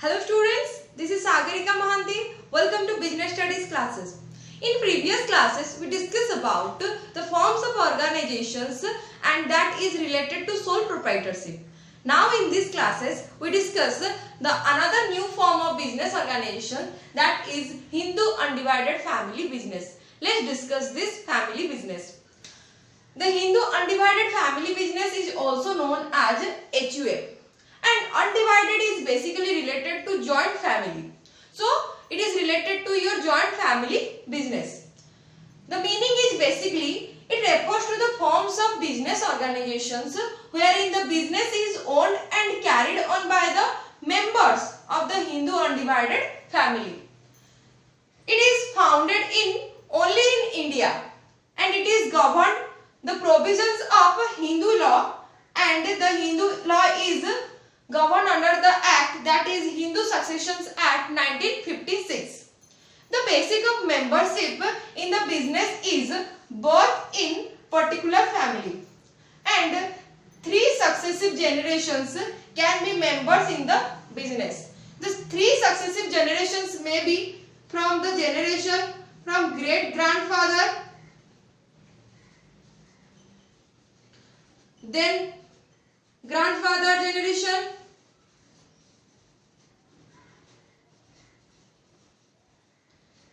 Hello students, this is Sagarika Mahanti. Welcome to Business Studies classes. In previous classes, we discussed about the forms of organizations and that is related to sole proprietorship. Now in these classes, we discuss another new form of business organization that is Hindu Undivided Family Business. Let's discuss this family business. The Hindu Undivided Family Business is also known as HUF. And undivided is basically related to joint family. So, it is related to your joint family business. The meaning is basically, it refers to the forms of business organizations wherein the business is owned and carried on by the members of the Hindu undivided family. It is founded only in India and it is governed the provisions of Hindu law, and the Hindu law is governed under the Act, that is Hindu Successions Act 1956. The basic of membership in the business is birth in particular family and 3 successive generations can be members in the business. The 3 successive generations may be from the generation from great grandfather, then grandfather generation,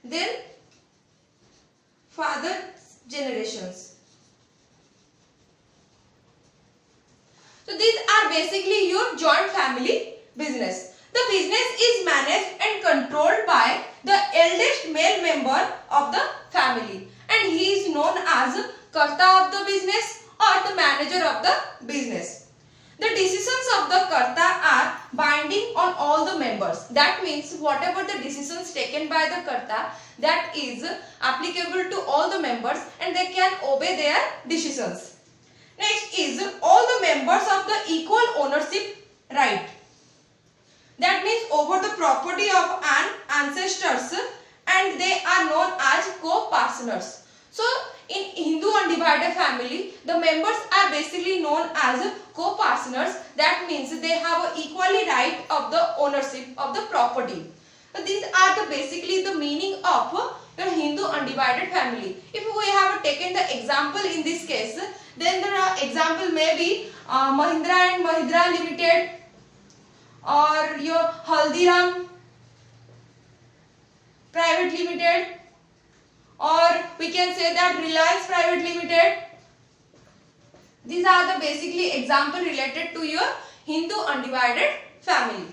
then father generations. So these are basically your joint family business. The business is managed and controlled by the eldest male member of the family and he is known as Karta of the business or the manager of the business. The decisions of the Karta are binding on all the members. That means whatever the decisions taken by the Karta, that is applicable to all the members and they can obey their decisions. Next is all the members of the equal ownership right. That means over the property of an ancestors and they are known as co-partners. So in Hindu undivided family, the members are basically known as co-partners. That means they have equally right of the ownership of the property. So these are basically the meaning of your Hindu undivided family. If we have taken the example in this case, then the example may be Mahindra and Mahindra Limited or your Haldiram Private Limited, or we can say that Reliance Private Limited. These are the basically example related to your Hindu undivided family.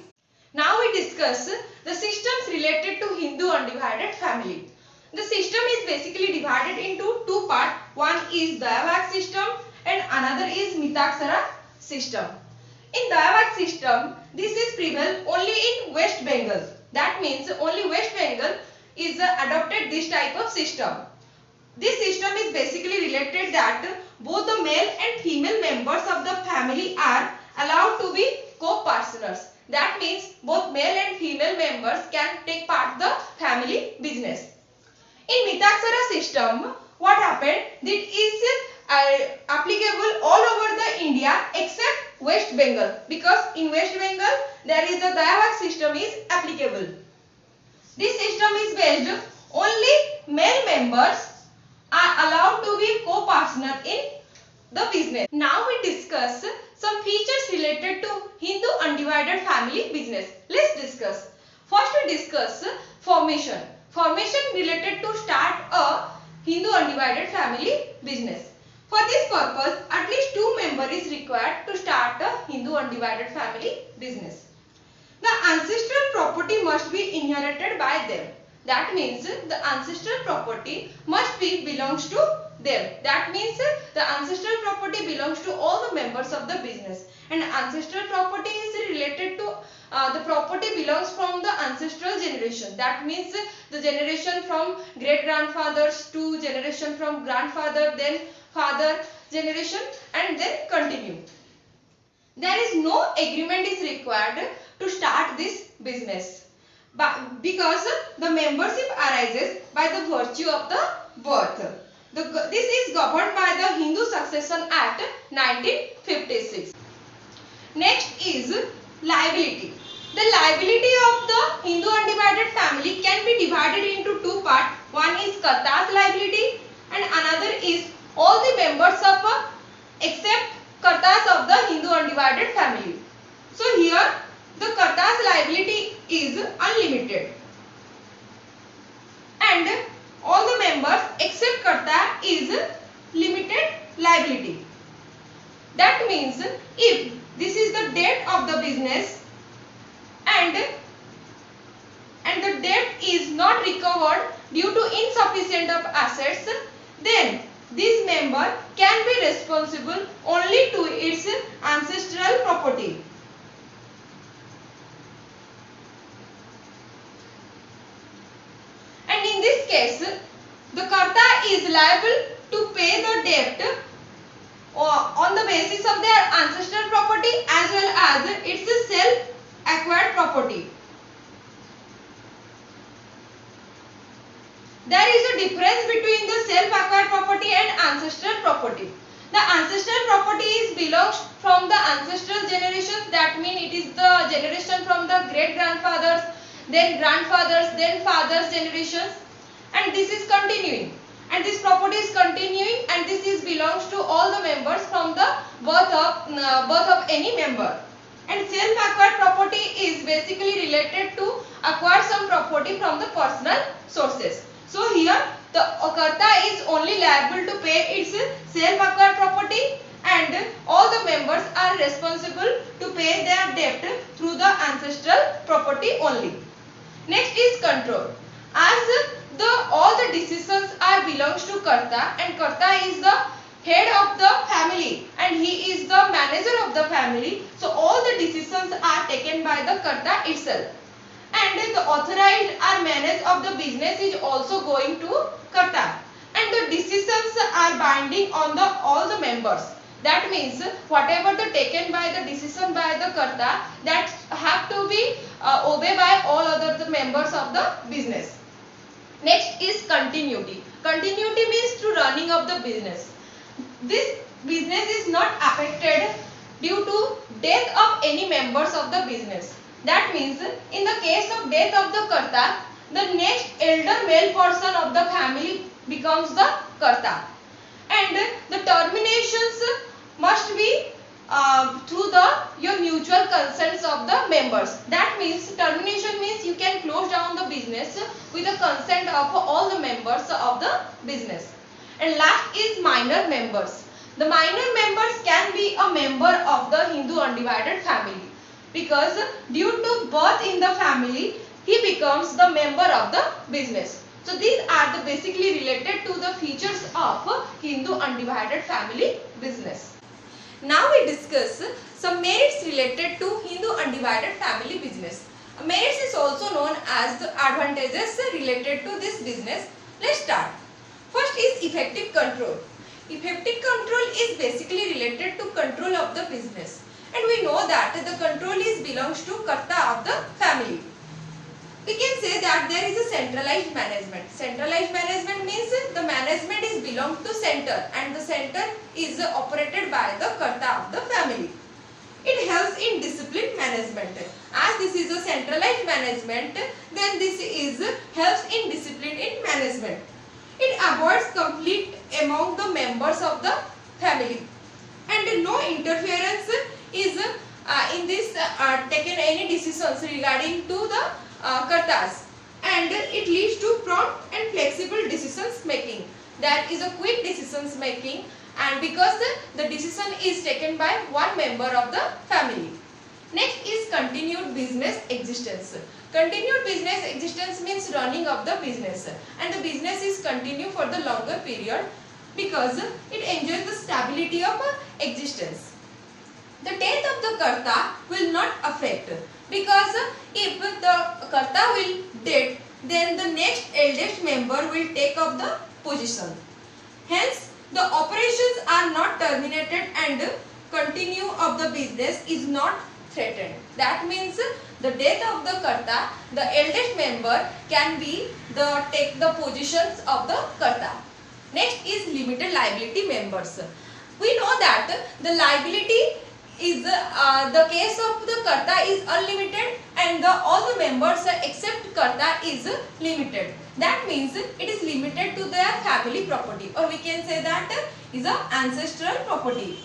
Now we discuss the systems related to Hindu undivided family. The system is basically divided into 2 parts. One is Dayavak system and another is Mitaksara system. In Dayavak system, this is prevail only in West Bengal. That means only West Bengal is adopted this type of system. This system is basically related that both the male and female members of the family are allowed to be co-partners. That means both male and female members can take part the family business. In Mitaksara system, what happened? It is applicable all over the India except West Bengal, because in West Bengal there is the Dayavak system is applicable. This system is based only male members are allowed to be co-partner in the business. Now we discuss some features related to Hindu undivided family business. Let's discuss. First we discuss formation. Formation related to start a Hindu undivided family business. For this purpose, at least 2 members is required to start a Hindu undivided family business. The ancestral property must be inherited by them. That means the ancestral property must be belongs to them. That means the ancestral property belongs to all the members of the business. And ancestral property is related to the property belongs from the ancestral generation. That means the generation from great grandfathers to generation from grandfather, then father generation, and then continue. There is no agreement is required to start this business, but because the membership arises by the virtue of the birth. This is governed by the Hindu Succession Act 1956. Next is liability. The liability of the Hindu undivided family can be divided into two parts. One is Karta's liability and another is all the members of except Kartas of the Hindu undivided family. So here the Karta's liability is unlimited and all the members except Karta is limited liability. That means if this is the debt of the business and the debt is not recovered due to insufficient of assets, then this member can be responsible only to its ancestral property. And in this case, the Karta is liable to pay the debt on the basis of their ancestral property as well as its self-acquired property. There is a difference between the self-acquired property and ancestral property. The ancestral property belongs from the ancestral generations. That means it is the generation from the great-grandfathers, then grandfathers, then fathers generations, and this is continuing. And this property is continuing, and this is belongs to all the members from the birth of any member. And self-acquired property is basically related to acquire some property from the personal sources. So here the Karta is only liable to pay its self-acquired property, and all the members are responsible to pay their debt through the ancestral property only. Next is control. As all the decisions are belongs to Karta, and Karta is the head of the family and he is the manager of the family, so all the decisions are taken by the Karta itself. And the authorized or manage of the business is also going to Karta, and the decisions are binding on all the members. That means whatever the taken by the decision by the Karta, that have to be obeyed by all other the members of the business. Next is continuity. Continuity means to running of the business. This business is not affected due to death of any members of the business. That means in the case of death of the Karta, the next elder male person of the family becomes the Karta, and the terminations must be through your mutual consents of the members. That means termination means you can close down the business with the consent of all the members of the business. And last is minor members. The minor members can be a member of the Hindu undivided family, because due to birth in the family he becomes the member of the business. So these are the basically related to the features of Hindu undivided family business. Now we discuss some merits related to Hindu undivided family business. Merits is also known as the advantages related to this business. Let's start. First is effective control. Effective control is basically related to control of the business, and we know that the control belongs to Karta of the family. We can say that there is a centralized management. Centralized management means the management is belong to center, and the center is operated by the Karta of the family. It helps in discipline management. As this is a centralized management, then this is helps in discipline in management. It avoids conflict among the members of the family, and no interference is in this taken any decisions regarding to the Kartas, and it leads to prompt and flexible decisions making. That is a quick decisions making, and because the decision is taken by one member of the family. Next is continued business existence. Continued business existence means running of the business, and the business is continue for the longer period because it enjoys the stability of existence. The death of the Karta will not affect, because if the Karta will dead, then the next eldest member will take up the position. Hence, the operations are not terminated and continue of the business is not threatened. That means the death of the Karta, the eldest member can be take the positions of the Karta. Next is limited liability members. We know that the liability is the case of the Karta is unlimited, and members except Karta is limited. That means it is limited to their family property, or we can say that is a ancestral property.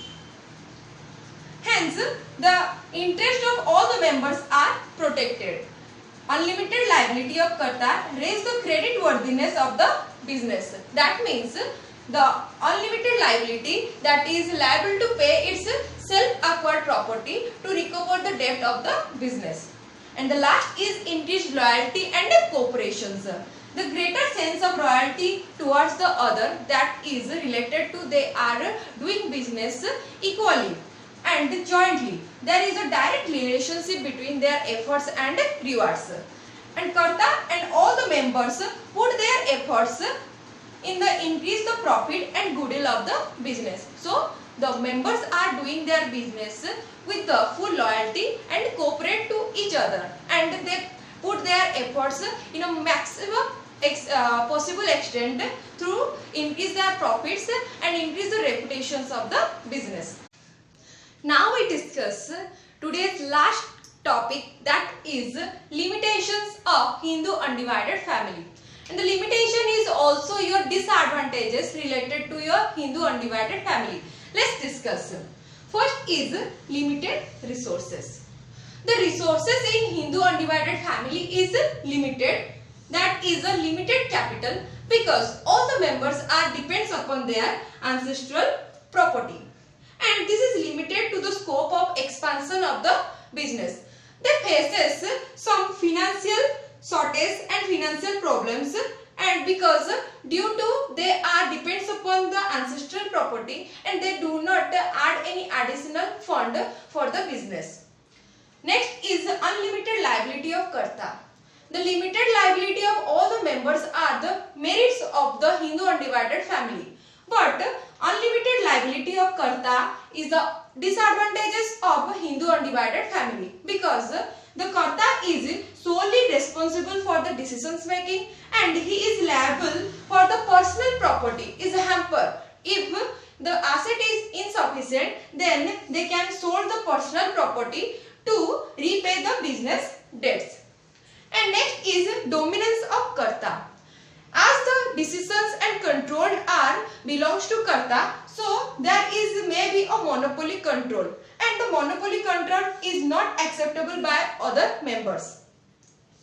Hence, the interest of all the members are protected. Unlimited liability of Karta raise the credit worthiness of the business. That means the unlimited liability that is liable to pay its self-acquired property to recover the debt of the business. And the last is increased loyalty and cooperations. The greater sense of loyalty towards the other, that is related to they are doing business equally and jointly. There is a direct relationship between their efforts and rewards. And Karta and all the members put their efforts in the increase the profit and goodwill of the business. So the members are doing their business with the full loyalty and cooperate to each other, and they put their efforts in a maximum possible extent to increase their profits and increase the reputations of the business. Now we discuss today's last topic, that is limitations of Hindu undivided family. And the limitation is also your disadvantages related to your Hindu undivided family. Let's discuss. First is limited resources. The resources in Hindu undivided family is limited. That is a limited capital because all the members are depends upon their ancestral property. And this is limited to the scope of expansion of the business. They faces some financial shortage and financial problems, and because due to they are depends upon the ancestral property and they do not add any additional fund for the business. Next is unlimited liability of Karta. The limited liability of all the members are the merits of the Hindu undivided family, but unlimited liability of Karta is the disadvantages of Hindu undivided family, because the Karta is solely responsible for the decisions making and he is liable for the personal property is a hamper. If the asset is insufficient, then they can sold the personal property to repay the business debts. And next is dominance of Karta. As the decisions and control are belongs to Karta, so there is maybe a monopoly control, and the monopoly control is not acceptable by other members.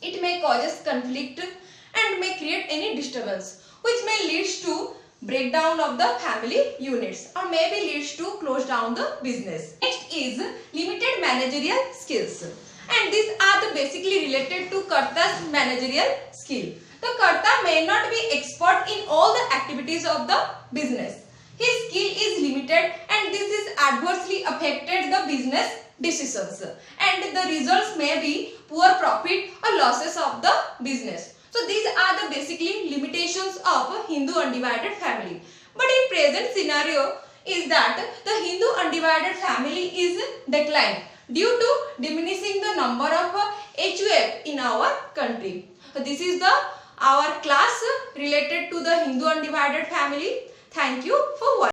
It may causes conflict and may create any disturbance, which may leads to breakdown of the family units or maybe leads to close down the business. Next is limited managerial skills, and these are the basically related to Karta's managerial skill. The Karta may not be expert in all the activities of the business. His skill is limited and this is adversely affected the business decisions, and the results may be poor profit or losses of the business. So these are the basically limitations of a Hindu undivided family. But in present scenario is that the Hindu undivided family is declined due to diminishing the number of HUF in our country. So this is our class related to the Hindu undivided family. Thank you for watching.